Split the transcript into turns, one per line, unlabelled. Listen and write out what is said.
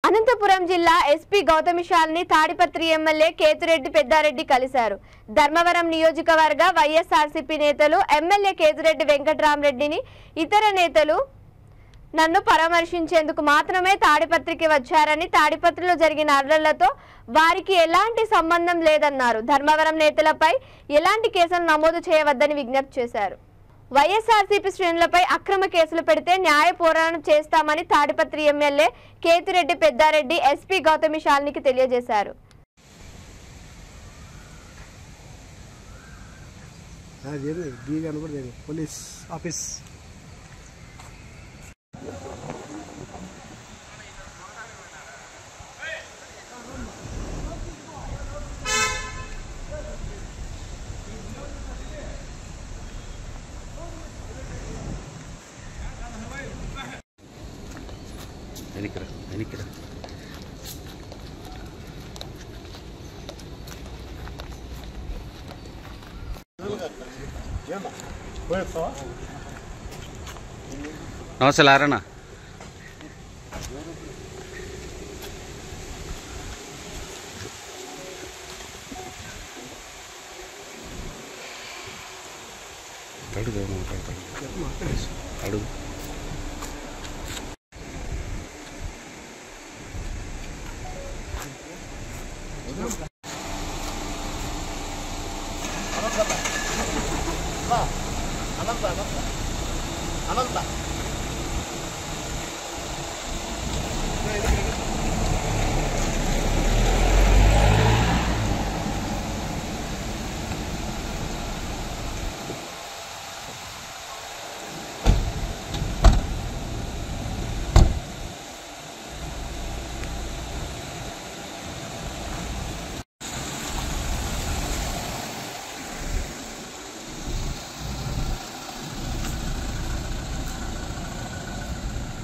అనంతపురం జిల్లా SP గౌతమిశాలిని Tadipatri MLA కేతురెడ్డి Peddareddy కలిశారు. ధర్మవరం నియోజకవర్గ వైఎస్ఆర్సీపీ నేతలు ఎమ్మెల్యే కేతురెడ్డి వెంకటరామరెడ్డిని ఇతర నేతలు నన్ను పరామర్శించేందుకు మాత్రమే తాడిపత్రికి వచ్చారని, తాడిపత్రిలో జరిగిన అల్లర్లతో వారికి ఎలాంటి సంబంధం లేదన్నారు. ధర్మవరం నేతలపై ఎలాంటి కేసులు నమోదు చేయవద్దని విజ్ఞప్తి చేశారు. వైఎస్ఆర్సీపీ శ్రేణులపై అక్రమ కేసులు పెడితే న్యాయ పోరాటం చేస్తామని తాడిపత్రి ఎమ్మెల్యే కేతురెడ్డి పెద్దారెడ్డి ఎస్పీ గౌతమిశాలినికి తెలియజేశారు.
పోలీస్ ఆఫీస్
వెనక్కిరా నమస్తే లారన్నా. అడుగు